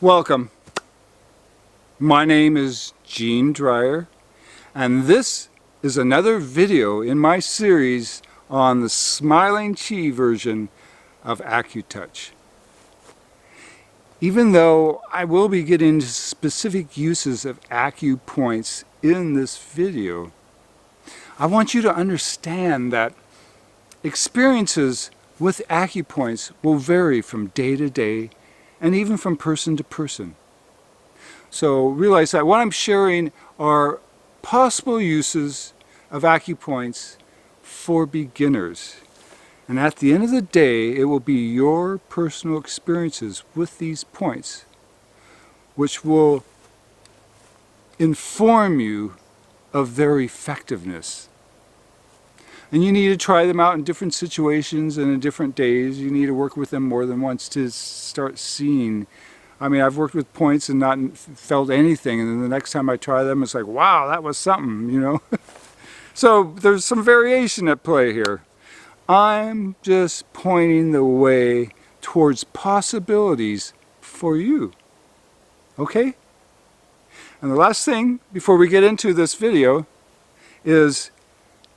Welcome. My name is Dreyer, and this is another video in my series on the Smiling Chi version of Acutouch. Even though I will be getting into specific uses of acupoints in this video, I want you to understand that experiences with acupoints will vary from day to day and even from person to person. So realize that what I'm sharing are possible uses of acupoints for beginners. And at the end of the day, it will be your personal experiences with these points which will inform you of their effectiveness. And you need to try them out in different situations and in different days. You need to work with them more than once to start seeing. I mean, I've worked with points and not felt anything, and then the next time I try them, it's like, wow, that was something, you know? So there's some variation at play here. I'm just pointing the way towards possibilities for you. Okay? And the last thing before we get into this video is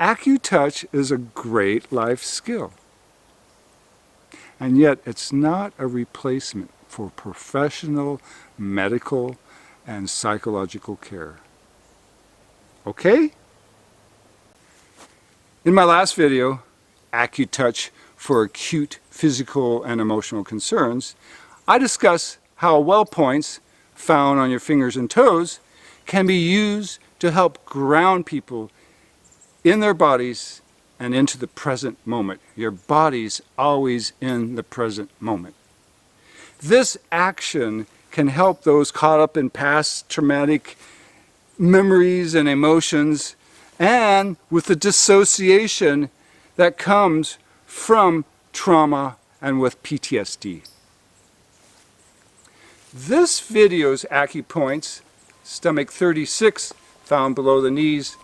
Acutouch is a great life skill, and yet it's not a replacement for professional medical and psychological care. Okay? In my last video, Acutouch for acute physical and emotional concerns, I discussed how well points found on your fingers and toes can be used to help ground people in their bodies and into the present moment. Your body's always in the present moment. This action can help those caught up in past traumatic memories and emotions, and with the dissociation that comes from trauma and with PTSD. This video's acupoints, stomach 36 found below the knees,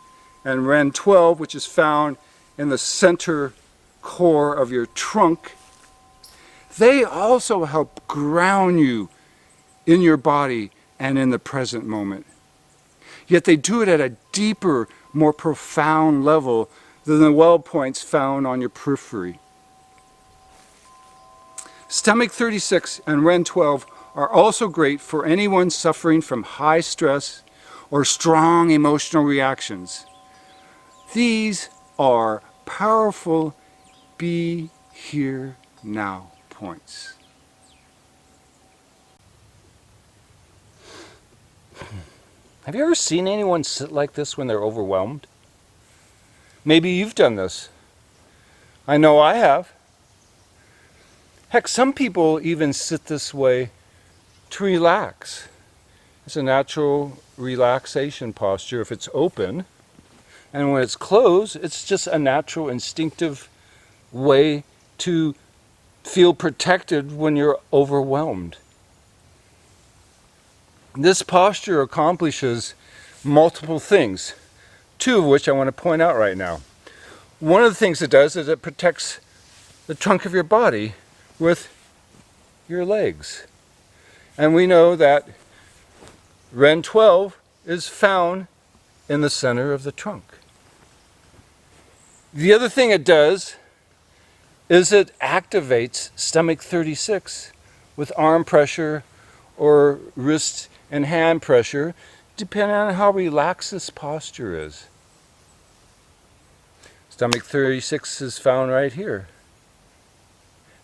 and Ren 12, which is found in the center core of your trunk, they also help ground you in your body and in the present moment. Yet they do it at a deeper, more profound level than the well points found on your periphery. Stomach 36 and Ren 12 are also great for anyone suffering from high stress or strong emotional reactions. These are powerful be here now points. Have you ever seen anyone sit like this when they're overwhelmed? Maybe you've done this. I know I have. Heck, some people even sit this way to relax. It's a natural relaxation posture if it's open. And when it's closed, it's just a natural, instinctive way to feel protected when you're overwhelmed. This posture accomplishes multiple things, two of which I want to point out right now. One of the things it does is it protects the trunk of your body with your legs. And we know that Ren 12 is found in the center of the trunk. The other thing it does is it activates stomach 36 with arm pressure or wrist and hand pressure, depending on how relaxed this posture is. Stomach 36 is found right here.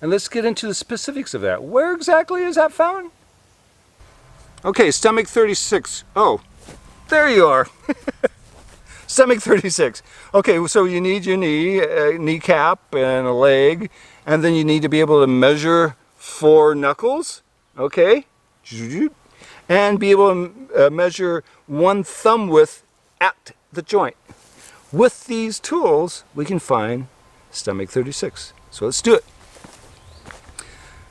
And let's get into the specifics of that. Where exactly is that found? Okay, stomach 36. Oh, there you are. Stomach 36. Okay, so you need your knee, kneecap, and a leg, and then you need to be able to measure 4 knuckles, okay, and be able to measure 1 thumb width at the joint. With these tools, we can find stomach 36. So let's do it.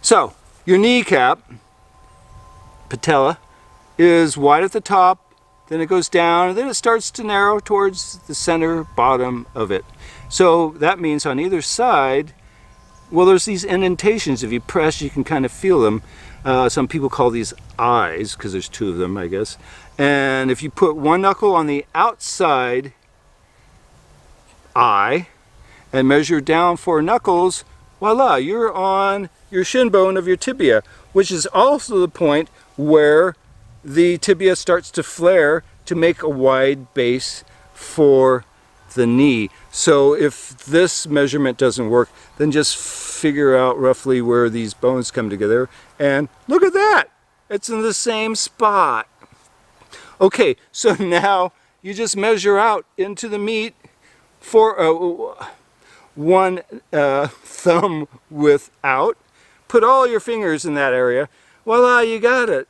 So, your kneecap, patella, is wide at the top, then it goes down, and then it starts to narrow towards the center bottom of it. So that means on either side, Well, there's these indentations. If you press, you can kind of feel them. Some people call these eyes, because there's two of them, I guess. And if you put one knuckle on the outside eye and measure down 4 knuckles, voila, you're on your shin bone of your tibia, which is also the point where the tibia starts to flare to make a wide base for the knee. So if this measurement doesn't work, then just figure out roughly where these bones come together, and look at that, it's in the same spot. Okay, so now you just measure out into the meat for one thumb width out, put all your fingers in that area, voila, you got it.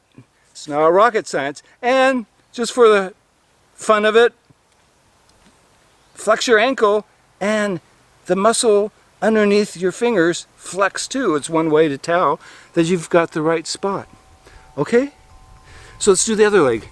It's not rocket science. And just for the fun of it, flex your ankle and the muscle underneath your fingers flex too. It's one way to tell that you've got the right spot. Okay? So let's do the other leg.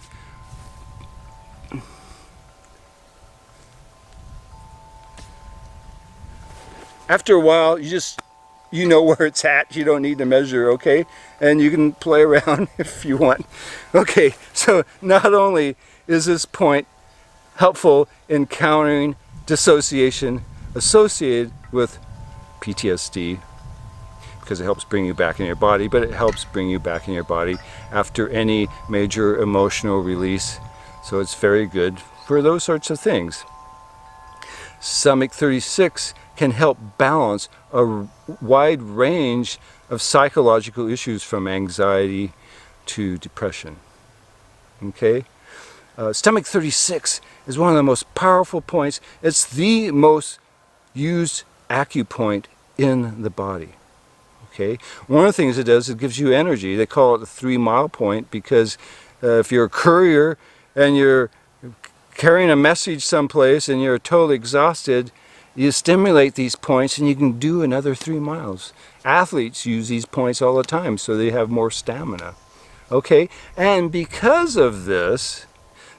After a while, you know where it's at. You don't need to measure, okay? And you can play around if you want. Okay, so not only is this point helpful in countering dissociation associated with PTSD, because it helps bring you back in your body, but it helps bring you back in your body after any major emotional release. So it's very good for those sorts of things. Stomach 36 can help balance a wide range of psychological issues from anxiety to depression. Okay? Stomach 36 is one of the most powerful points. It's the most used acupoint in the body. Okay? One of the things it does, it gives you energy. They call it the 3-mile point because if you're a courier and you're carrying a message someplace and you're totally exhausted, you stimulate these points and you can do another 3 miles. Athletes use these points all the time so they have more stamina. Okay? And because of this,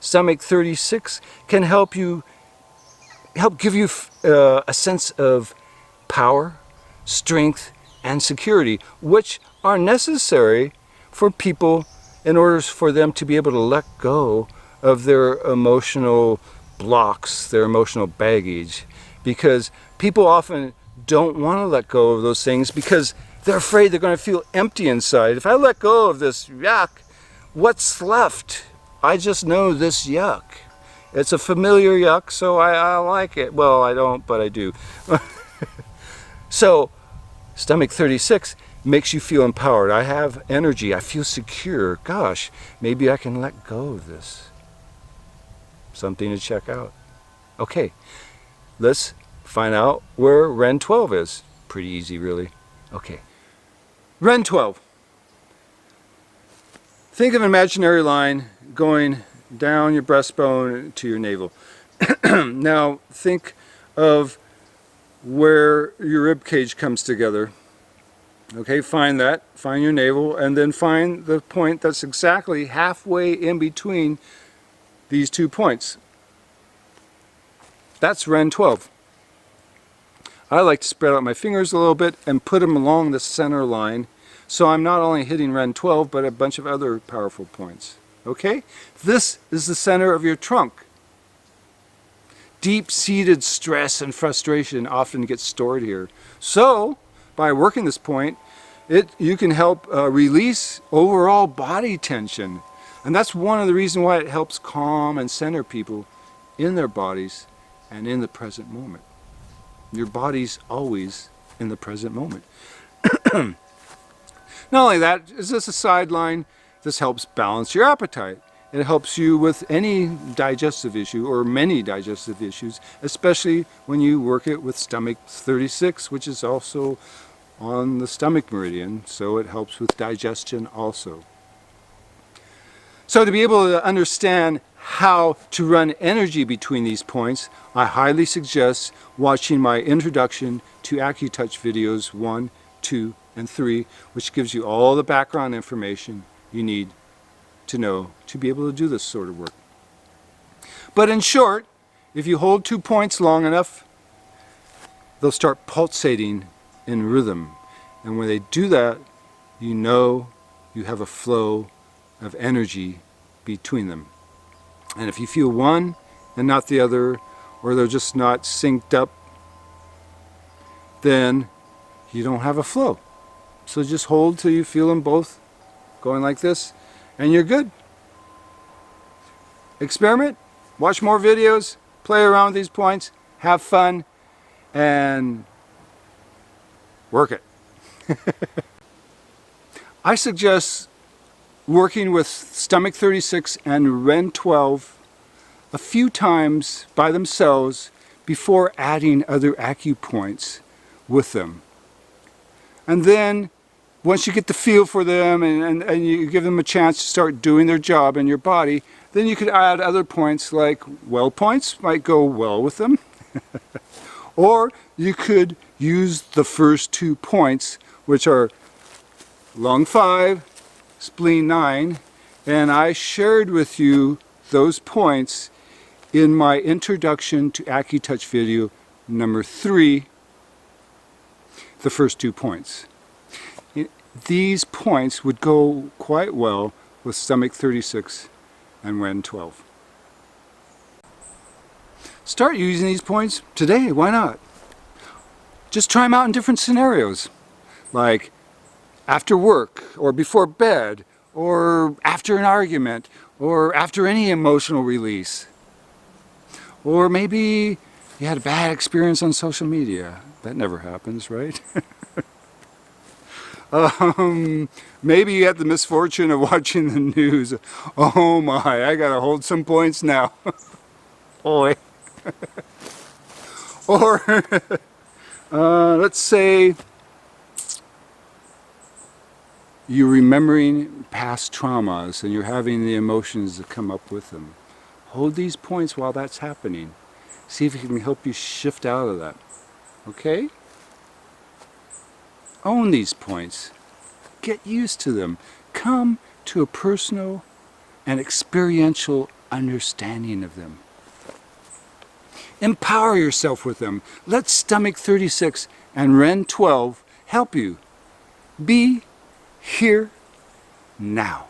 Stomach 36 can help give you a sense of power, strength, and security, which are necessary for people in order for them to be able to let go of their emotional blocks, their emotional baggage. Because people often don't want to let go of those things because they're afraid they're going to feel empty inside. If I let go of this yuck, what's left? I just know this yuck. It's a familiar yuck, so I like it. Well, I don't, but I do. So, Stomach 36 makes you feel empowered. I have energy. I feel secure. Gosh, maybe I can let go of this. Something to check out. Okay. Let's find out where Ren 12 is. Pretty easy, really. Okay. Ren 12. Think of an imaginary line going down your breastbone to your navel. Now, think of where your rib cage comes together. Okay, find that. Find your navel, and then find the point that's exactly halfway in between these 2 points. That's Ren 12. I like to spread out my fingers a little bit and put them along the center line, so I'm not only hitting Ren 12, but a bunch of other powerful points. Okay? This is the center of your trunk. Deep-seated stress and frustration often gets stored here. So, by working this point, you can help release overall body tension. And that's one of the reasons why it helps calm and center people in their bodies and in the present moment. Your body's always in the present moment. Not only that, is this a sideline? This helps balance your appetite. It helps you with any digestive issue or many digestive issues, especially when you work it with Stomach 36, which is also on the stomach meridian, so it helps with digestion also. So to be able to understand how to run energy between these points, I highly suggest watching my introduction to Acutouch videos 1, 2, and 3, which gives you all the background information you need to know to be able to do this sort of work. But in short, if you hold 2 points long enough, they'll start pulsating in rhythm. And when they do that, you know you have a flow of energy between them. And if you feel one and not the other, or they're just not synced up, then you don't have a flow. So just hold till you feel them both going like this, and you're good. Experiment, watch more videos, play around with these points, have fun, and work it. I suggest working with stomach 36 and Ren 12 a few times by themselves before adding other acupoints with them. And then once you get the feel for them and you give them a chance to start doing their job in your body, then you could add other points like well points might go well with them. Or you could use the first 2 points, which are lung 5, spleen 9, and I shared with you those points in my introduction to Acutouch video number 3, the first 2 points. These points would go quite well with stomach 36 and Ren 12. Start using these points today, why not? Just try them out in different scenarios, like after work, or before bed, or after an argument, or after any emotional release. Or maybe you had a bad experience on social media. That never happens, right? Maybe you had the misfortune of watching the news. Oh my, I gotta hold some points now. Oi. Or let's say you're remembering past traumas and you're having the emotions that come up with them. Hold these points while that's happening. See if it can help you shift out of that. Okay? Own these points. Get used to them. Come to a personal and experiential understanding of them. Empower yourself with them. Let stomach 36 and Ren 12 help you. Be here now.